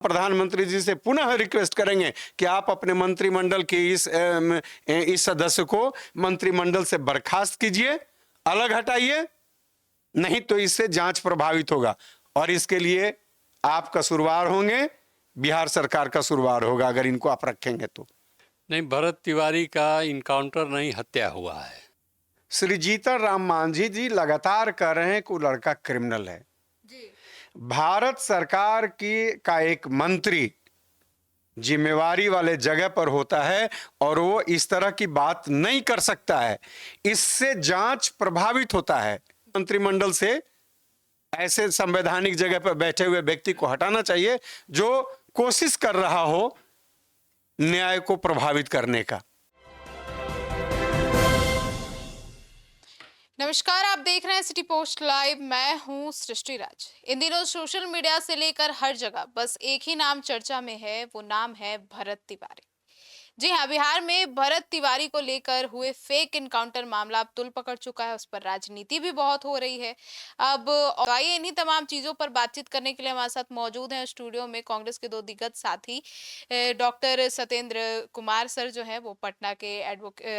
प्रधानमंत्री जी से पुनः रिक्वेस्ट करेंगे कि आप अपने मंत्रिमंडल के इस सदस्य को मंत्रिमंडल से बर्खास्त कीजिए, अलग हटाइए, नहीं तो इससे जांच प्रभावित होगा और इसके लिए आप कसूरवार होंगे, बिहार सरकार कसूरवार होगा अगर इनको आप रखेंगे तो। नहीं, भरत तिवारी का इनकाउंटर नहीं, हत्या हुआ है। श्री जीतन राम मांझी जी लगातार कह रहे हैं कि वो लड़का क्रिमिनल है जी। भारत सरकार की का एक मंत्री जिम्मेवारी वाले जगह पर होता है और वो इस तरह की बात नहीं कर सकता है, इससे जांच प्रभावित होता है। मंत्रिमंडल से ऐसे संवैधानिक जगह पर बैठे हुए व्यक्ति को हटाना चाहिए जो कोशिश कर रहा हो न्याय को प्रभावित करने का। नमस्कार, आप देख रहे हैं सिटी पोस्ट लाइव। मैं हूं सृष्टि राज। इन दिनों सोशल मीडिया से लेकर हर जगह बस एक ही नाम चर्चा में है, वो नाम है भरत तिवारी। जी हाँ, बिहार में भरत तिवारी को लेकर हुए फेक इनकाउंटर मामला अब तुल पकड़ चुका है। उस पर राजनीति भी बहुत हो रही है। अब आइए इन्हीं तमाम चीजों पर बातचीत करने के लिए हमारे साथ मौजूद हैं स्टूडियो में कांग्रेस के दो दिग्गज साथी, डॉक्टर सत्येंद्र कुमार सर जो है वो पटना के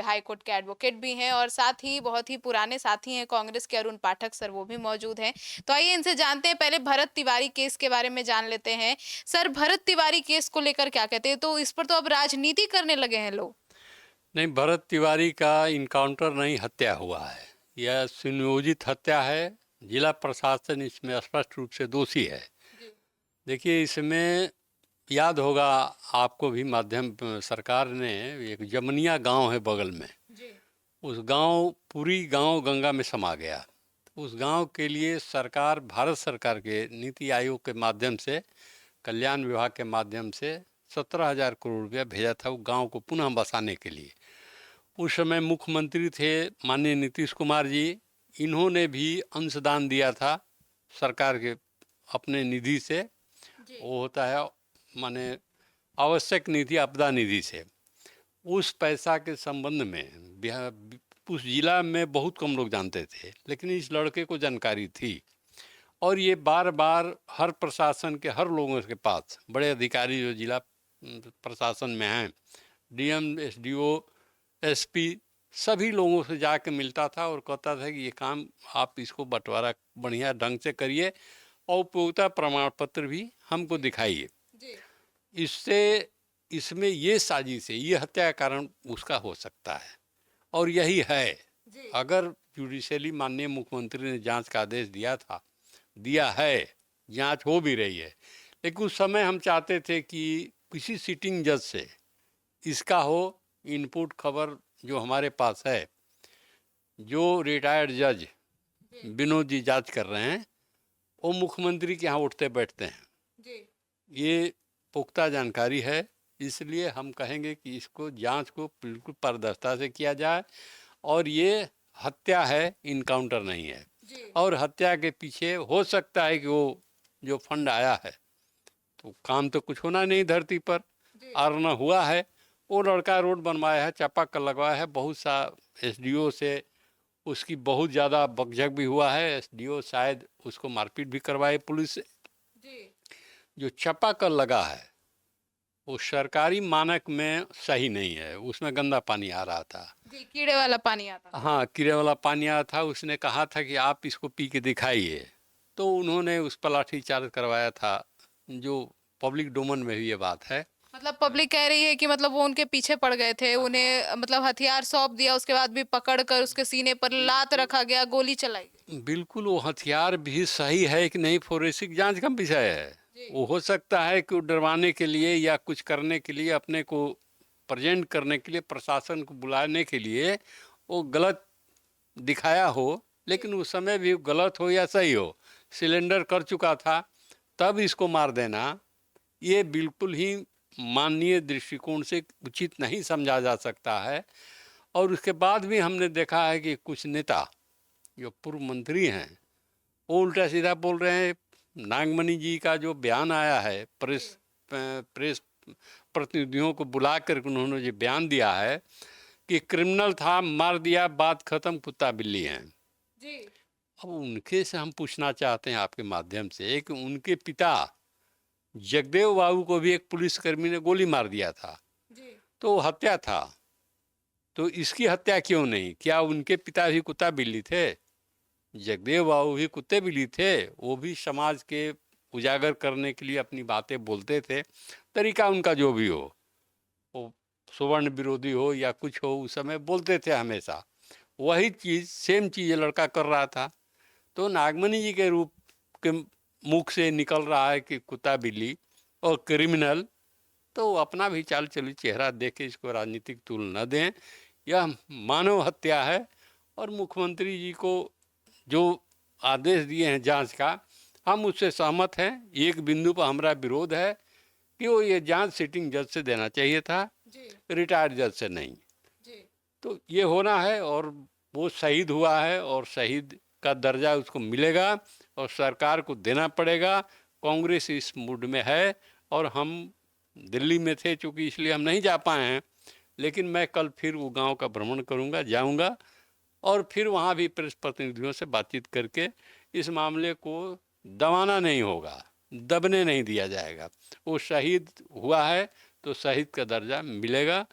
हाई कोर्ट के एडवोकेट भी हैं, और साथ ही बहुत ही पुराने साथी हैं कांग्रेस के अरुण पाठक सर, वो भी मौजूद हैं। तो आइए इनसे जानते हैं, पहले भरत तिवारी केस के बारे में जान लेते हैं। सर, भरत तिवारी केस को लेकर क्या कहते हैं? तो इस पर तो अब राजनीति करने लगे हैं लोग। नहीं, भरत तिवारी का इनकाउंटर नहीं, हत्या हुआ है। यह सुनियोजित हत्या है। जिला प्रशासन इसमें स्पष्ट रूप से दोषी है। देखिए, इसमें याद होगा आपको भी, माध्यम सरकार ने एक जमनिया गांव है बगल में जी। उस गांव, पूरी गांव गंगा में समा गया। उस गांव के लिए सरकार, भारत सरकार के नीति आयोग के माध्यम से, कल्याण विभाग के माध्यम से 17,000 करोड़ रुपया भेजा था वो गांव को पुनः बसाने के लिए। उस समय मुख्यमंत्री थे माननीय नीतीश कुमार जी। इन्होंने भी अंशदान दिया था सरकार के अपने निधि से। वो होता है माने आवश्यक निधि, आपदा निधि से। उस पैसा के संबंध में बिहार, उस जिला में बहुत कम लोग जानते थे, लेकिन इस लड़के को जानकारी थी। और ये बार बार हर प्रशासन के हर लोगों के पास, बड़े अधिकारी जो जिला प्रशासन में हैं, डीएम, एसडीओ, एसपी, सभी लोगों से जाके मिलता था और कहता था कि ये काम आप इसको बंटवारा बढ़िया ढंग से करिए और उपयोगिता प्रमाण पत्र भी हमको दिखाइए। इससे इसमें ये साजिश है, ये हत्या का कारण उसका हो सकता है और यही है। अगर जुडिशियली माननीय मुख्यमंत्री ने जांच का आदेश दिया है, जांच हो भी रही है, लेकिन उस समय हम चाहते थे कि किसी सिटिंग जज से इसका हो इनपुट। खबर जो हमारे पास है, जो रिटायर्ड जज विनोद जी जांच कर रहे हैं, वो मुख्यमंत्री के यहाँ उठते बैठते हैं। ये पुख्ता जानकारी है, इसलिए हम कहेंगे कि इसको जांच को बिल्कुल पारदर्शिता से किया जाए। और ये हत्या है, इनकाउंटर नहीं है। और हत्या के पीछे हो सकता है कि वो जो फंड आया है, तो काम तो कुछ होना नहीं धरती पर, आरना हुआ है। वो लड़का रोड बनवाया है, चापाकल लगवाया है, बहुत सा एसडीओ से उसकी बहुत ज़्यादा बकझक भी हुआ है। एसडीओ शायद उसको मारपीट भी करवाए पुलिस से। जो चापाकल लगा है वो सरकारी मानक में सही नहीं है, उसमें गंदा पानी आ रहा था, कीड़े वाला पानी आता था। हाँ, कीड़े वाला पानी आया था। उसने कहा था कि आप इसको पी के दिखाइए, तो उन्होंने उस पर लाठीचार्ज करवाया था। जो पब्लिक डोमेन में भी ये बात है। मतलब पब्लिक कह रही है कि मतलब वो उनके पीछे पड़ गए थे, उन्हें मतलब हथियार सौंप दिया, उसके बाद भी पकड़कर उसके सीने पर लात रखा गया, गोली चलाई गई। बिल्कुल, वो हथियार भी सही है कि नहीं, फोरेंसिक जांच का विषय है। वो हो सकता है कि डरवाने के लिए या कुछ करने के लिए, अपने को प्रेजेंट करने के लिए, प्रशासन को बुलाने के लिए वो गलत दिखाया हो, लेकिन उस समय भी गलत हो या सही हो, सिलेंडर कर चुका था, तब इसको मार देना ये बिल्कुल ही माननीय दृष्टिकोण से उचित नहीं समझा जा सकता है। और उसके बाद भी हमने देखा है कि कुछ नेता जो पूर्व मंत्री हैं वो उल्टा सीधा बोल रहे हैं। नागमणि जी का जो बयान आया है, प्रेस प्रतिनिधियों को बुला कर उन्होंने जो बयान दिया है कि क्रिमिनल था, मार दिया, बात खत्म, कुत्ता बिल्ली हैं जी। अब उनके से हम पूछना चाहते हैं आपके माध्यम से कि उनके पिता जगदेव बाबू को भी एक पुलिसकर्मी ने गोली मार दिया था, तो वो हत्या था। तो इसकी हत्या क्यों नहीं? क्या उनके पिता भी कुत्ता बिल्ली थे? जगदेव बाबू भी कुत्ते बिल्ली थे। वो भी समाज के उजागर करने के लिए अपनी बातें बोलते थे। तरीका उनका जो भी हो, वो सुवर्ण विरोधी हो या कुछ हो, उस समय बोलते थे हमेशा। वही चीज़, सेम चीज़ ये लड़का कर रहा था। तो नागमणि जी के रूप के मुख से निकल रहा है कि कुत्ता बिल्ली और क्रिमिनल, तो अपना भी चाल चली चेहरा देख के इसको राजनीतिक तूल न दें। यह मानव हत्या है और मुख्यमंत्री जी को जो आदेश दिए हैं जांच का, हम उससे सहमत हैं। एक बिंदु पर हमारा विरोध है कि वो ये जांच सिटिंग जज से देना चाहिए था, रिटायर्ड जज से नहीं। तो ये होना है और वो शहीद हुआ है और शहीद का दर्जा उसको मिलेगा और सरकार को देना पड़ेगा। कांग्रेस इस मूड में है और हम दिल्ली में थे चूँकि, इसलिए हम नहीं जा पाए हैं। लेकिन मैं कल फिर वो गांव का भ्रमण करूंगा, जाऊंगा और फिर वहाँ भी प्रेस प्रतिनिधियों से बातचीत करके इस मामले को दबाना नहीं होगा, दबने नहीं दिया जाएगा। वो शहीद हुआ है तो शहीद का दर्जा मिलेगा,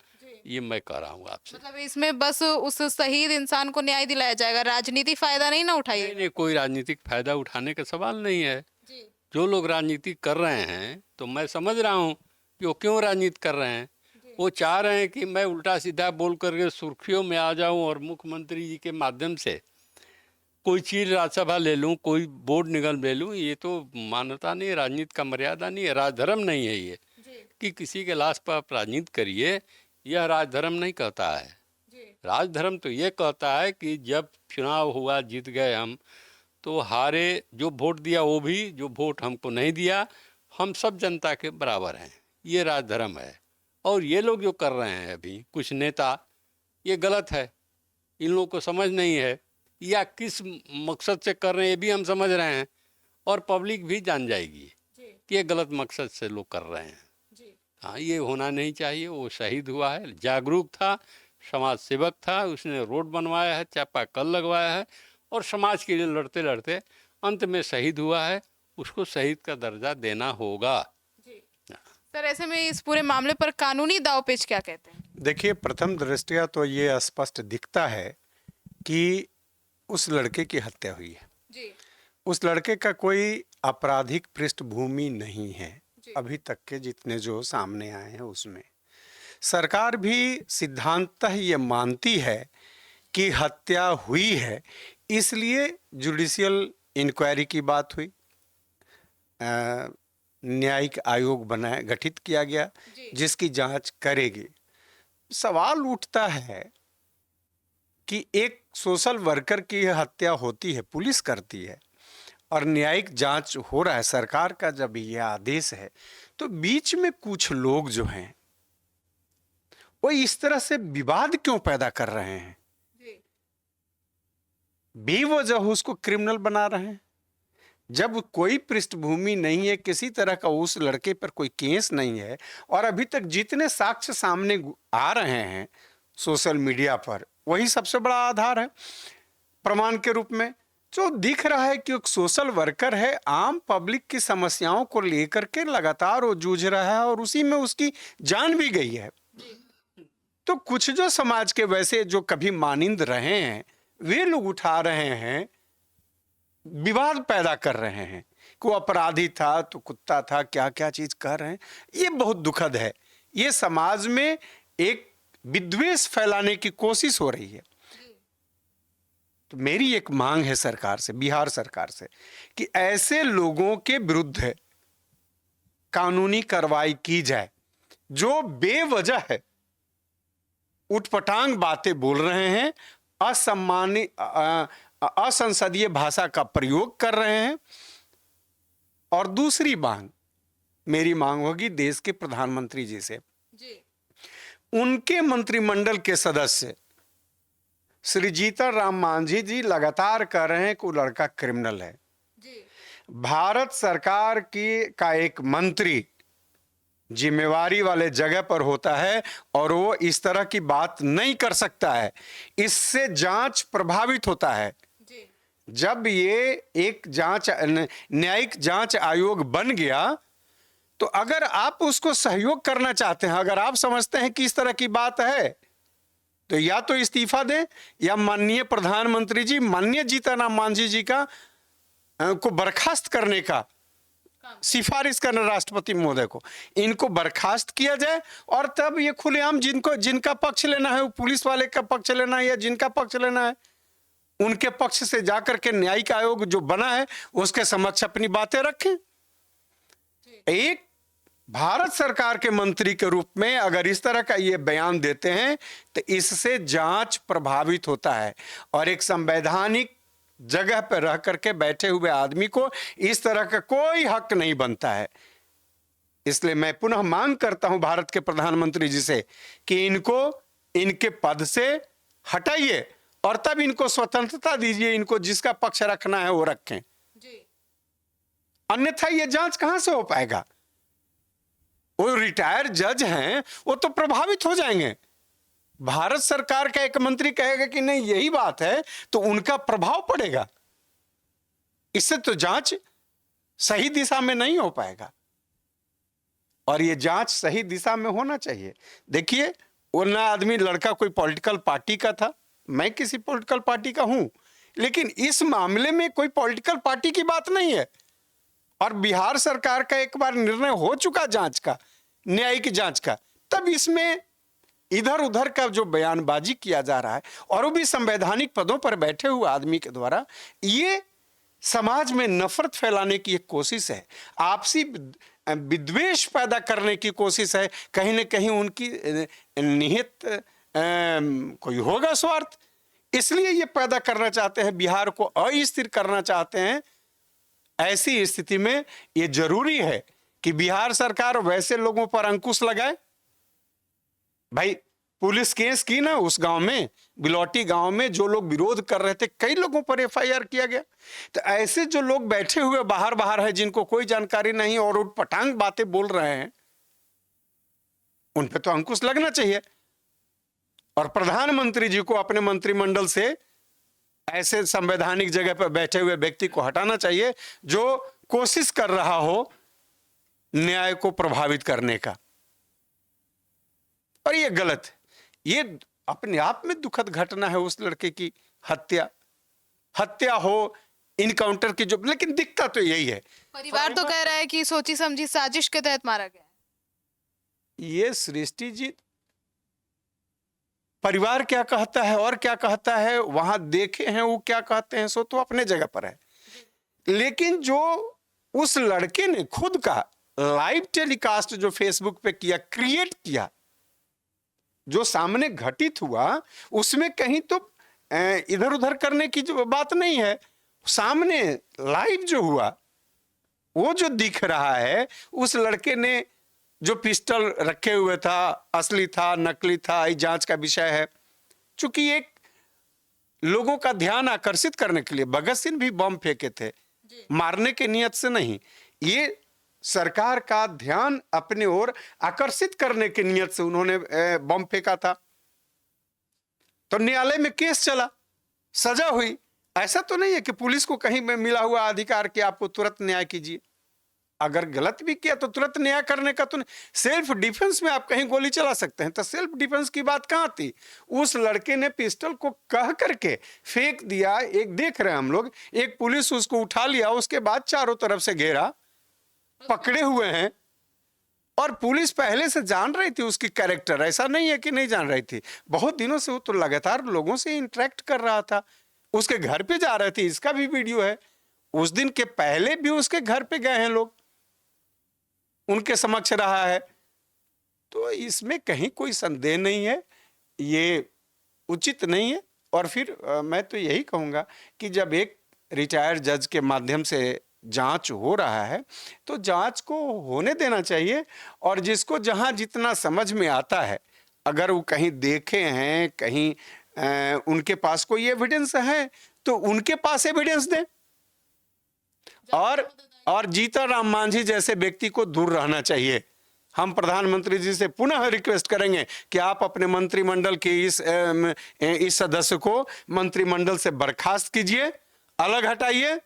ये मैं कह रहा हूँ आपसे। मतलब इसमें बस उस शहीद इंसान को न्याय दिलाया जाएगा, राजनीति फायदा नहीं ना उठाइए? नहीं, कोई राजनीतिक फायदा उठाने का सवाल नहीं है। जो लोग राजनीति कर रहे हैं, तो मैं समझ रहा हूँ कि वो क्यों राजनीति कर रहे हैं। वो चाह रहे हैं कि मैं उल्टा सीधा बोल करके सुर्खियों में आ जाऊं और मुख्यमंत्री जी के माध्यम से कोई चीज़ राज्यसभा ले लूं, कोई बोर्ड निगम ले लूं। ये तो मान्यता नहीं, राजनीति का मर्यादा नहीं है, राजधर्म नहीं है ये कि किसी के लाश पर आप राजनीति करिए। यह राजधर्म नहीं कहता है। राजधर्म तो ये कहता है कि जब चुनाव हुआ, जीत गए हम, तो हारे जो वोट दिया वो भी, जो वोट हमको नहीं दिया, हम सब जनता के बराबर हैं। ये राजधर्म है। और ये लोग जो कर रहे हैं अभी कुछ नेता, ये गलत है। इन लोगों को समझ नहीं है या किस मकसद से कर रहे हैं ये भी हम समझ रहे हैं और पब्लिक भी जान जाएगी कि ये गलत मकसद से लोग कर रहे हैं। हाँ, ये होना नहीं चाहिए। वो शहीद हुआ है, जागरूक था, समाज सेवक था, उसने रोड बनवाया है, चापाकल लगवाया है और समाज के लिए लड़ते लड़ते अंत में शहीद हुआ है। उसको शहीद का दर्जा देना होगा। सर, ऐसे में इस पूरे मामले पर कानूनी दांवपेच क्या कहते हैं? देखिए, प्रथम दृष्टया तो ये स्पष्ट दिखता है कि उस लड़के की हत्या हुई है। उस लड़के का कोई आपराधिक पृष्ठभूमि नहीं है अभी तक के जितने जो सामने आए हैं उसमें। सरकार भी सिद्धांततः ये मानती है कि हत्या हुई है, इसलिए जुडिशियल इंक्वायरी की बात हुई, न्यायिक आयोग बनाया, गठित किया गया जिसकी जांच करेगी। सवाल उठता है कि एक सोशल वर्कर की हत्या होती है, पुलिस करती है और न्यायिक जांच हो रहा है, सरकार का जब यह आदेश है, तो बीच में कुछ लोग जो हैं वो इस तरह से विवाद क्यों पैदा कर रहे हैं, बेवजह उसको क्रिमिनल बना रहे हैं। जब कोई पृष्ठभूमि नहीं है, किसी तरह का उस लड़के पर कोई केस नहीं है और अभी तक जितने साक्ष्य सामने आ रहे हैं सोशल मीडिया पर, वही सबसे बड़ा आधार है प्रमाण के रूप में। जो दिख रहा है कि एक सोशल वर्कर है, आम पब्लिक की समस्याओं को लेकर के लगातार वो जूझ रहा है और उसी में उसकी जान भी गई है। तो कुछ जो समाज के वैसे जो कभी मानिंद रहे हैं, वे लोग उठा रहे हैं, विवाद पैदा कर रहे हैं कि वो अपराधी था तो कुत्ता था, क्या क्या चीज कह रहे हैं। ये बहुत दुखद है। ये समाज में एक विद्वेष फैलाने की कोशिश हो रही है। तो मेरी एक मांग है सरकार से, बिहार सरकार से, कि ऐसे लोगों के विरुद्ध कानूनी कार्रवाई की जाए जो बेवजह है उटपटांग बातें बोल रहे हैं, असंसदीय भाषा का प्रयोग कर रहे हैं। और दूसरी मांग, मेरी मांग होगी देश के प्रधानमंत्री जी से, उनके मंत्रिमंडल के सदस्य श्री जीतन राम मांझी जी लगातार कह रहे हैं कि वो लड़का क्रिमिनल है। भारत सरकार का एक मंत्री जिम्मेवारी वाले जगह पर होता है और वो इस तरह की बात नहीं कर सकता है। इससे जांच प्रभावित होता है। जब ये एक न्यायिक जांच आयोग बन गया तो अगर आप उसको सहयोग करना चाहते हैं, अगर आप समझते हैं कि इस तरह की बात है, तो या तो इस्तीफा दें या माननीय प्रधानमंत्री जी, माननीय जीतन राम मांझी जी का को बर्खास्त करने का सिफारिश करना राष्ट्रपति महोदय को, इनको बर्खास्त किया जाए और तब ये खुलेआम जिनका पक्ष लेना है, वो पुलिस वाले का पक्ष लेना है या जिनका पक्ष लेना है, उनके पक्ष से जाकर के न्यायिक आयोग जो बना है उसके समक्ष अपनी बातें रखें। एक भारत सरकार के मंत्री के रूप में अगर इस तरह का ये बयान देते हैं तो इससे जांच प्रभावित होता है और एक संवैधानिक जगह पर रह करके बैठे हुए आदमी को इस तरह का कोई हक नहीं बनता है। इसलिए मैं पुनः मांग करता हूं भारत के प्रधानमंत्री जी से कि इनको इनके पद से हटाइए और तब इनको स्वतंत्रता दीजिए, इनको जिसका पक्ष रखना है वो रखें जी। अन्यथा ये जांच कहां से हो पाएगा? वो रिटायर्ड जज हैं, वो तो प्रभावित हो जाएंगे। भारत सरकार का एक मंत्री कहेगा कि नहीं यही बात है तो उनका प्रभाव पड़ेगा, इससे तो जांच सही दिशा में नहीं हो पाएगा और ये जांच सही दिशा में होना चाहिए। देखिए वो ना आदमी लड़का कोई पॉलिटिकल पार्टी का था, मैं किसी पॉलिटिकल पार्टी का हूं, लेकिन इस मामले में कोई पॉलिटिकल पार्टी की बात नहीं है और बिहार सरकार का एक बार निर्णय हो चुका जांच का, न्यायिक जांच का, तब इसमें इधर उधर का जो बयानबाजी किया जा रहा है और वो भी संवैधानिक पदों पर बैठे हुए आदमी के द्वारा, ये समाज में नफरत फैलाने की एक कोशिश है, आपसी विद्वेष पैदा करने की कोशिश है। कहीं न कहीं उनकी निहित कोई होगा स्वार्थ, इसलिए ये पैदा करना चाहते हैं, बिहार को अस्थिर करना चाहते हैं। ऐसी स्थिति में ये जरूरी है कि बिहार सरकार वैसे लोगों पर अंकुश लगाए। भाई पुलिस केस की ना उस गांव में, बिलौटी गांव में जो लोग विरोध कर रहे थे, कई लोगों पर एफआईआर किया गया। तो ऐसे जो लोग बैठे हुए बाहर है, जिनको कोई जानकारी नहीं और उठपटांग बातें बोल रहे हैं, उन पे तो अंकुश लगना चाहिए और प्रधानमंत्री जी को अपने मंत्रिमंडल से ऐसे संवैधानिक जगह पर बैठे हुए व्यक्ति को हटाना चाहिए जो कोशिश कर रहा हो न्याय को प्रभावित करने का। और ये गलत है, ये अपने आप में दुखद घटना है। उस लड़के की हत्या हो, इनकाउंटर की जो, लेकिन दिखता तो यही है। परिवार तो कह रहा है कि सोची समझी साजिश के तहत मारा गया। ये सृष्टि जी, परिवार क्या कहता है और क्या कहता है, वहां देखे हैं वो क्या कहते हैं, सो तो अपने जगह पर है। लेकिन जो उस लड़के ने खुद का लाइव टेलीकास्ट जो फेसबुक पे किया, क्रिएट किया, जो सामने घटित हुआ उसमें कहीं तो इधर उधर करने की जो बात नहीं है। सामने लाइव जो हुआ वो जो दिख रहा है, उस लड़के ने जो पिस्टल रखे हुए था, असली था नकली था, ये जांच का विषय है। चूंकि एक लोगों का ध्यान आकर्षित करने के लिए भगत सिंह भी बम फेंके थे, मारने के नियत से नहीं, ये सरकार का ध्यान अपने ओर आकर्षित करने के नियत से उन्होंने बम फेंका था। तो न्यायालय में केस चला, सजा हुई। ऐसा तो नहीं है कि पुलिस को कहीं में मिला हुआ अधिकार कि आपको तुरंत न्याय कीजिए, अगर गलत भी किया तो तुरंत न्याय करने का तो सेल्फ डिफेंस में आप कहीं गोली चला सकते हैं, तो सेल्फ डिफेंस की बात कहां थी? उस लड़के ने पिस्टल को कह करके फेंक दिया। एक देख रहे हैं हम लोग, एक पुलिस उसको उठा लिया, उसके बाद चारों तरफ से घेरा, पकड़े हुए हैं। और पुलिस पहले से जान रही थी उसकी कैरेक्टर, ऐसा नहीं है कि नहीं जान रही थी। बहुत दिनों से वो तो लगातार लोगों से इंटरेक्ट कर रहा था, उसके घर पे जा रहे थे, इसका भी वीडियो है। उस दिन के पहले भी उसके घर पे गए हैं लोग, उनके समक्ष रहा है। तो इसमें कहीं कोई संदेह नहीं है, ये उचित नहीं है। और फिर मैं तो यही कहूँगा कि जब एक रिटायर्ड जज के माध्यम से जांच हो रहा है तो जांच को होने देना चाहिए। और जिसको जहां जितना समझ में आता है, अगर वो कहीं देखे हैं, कहीं उनके पास कोई एविडेंस है तो उनके पास एविडेंस दें। और जीतन राम मांझी जैसे व्यक्ति को दूर रहना चाहिए। हम प्रधानमंत्री जी से पुनः रिक्वेस्ट करेंगे कि आप अपने मंत्रिमंडल के इस सदस्य को मंत्रिमंडल से बर्खास्त कीजिए, अलग हटाइए,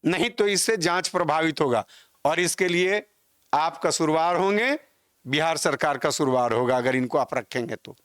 नहीं तो इससे जांच प्रभावित होगा। और इसके लिए आप कसूरवार होंगे, बिहार सरकार कसूरवार होगा अगर इनको आप रखेंगे तो।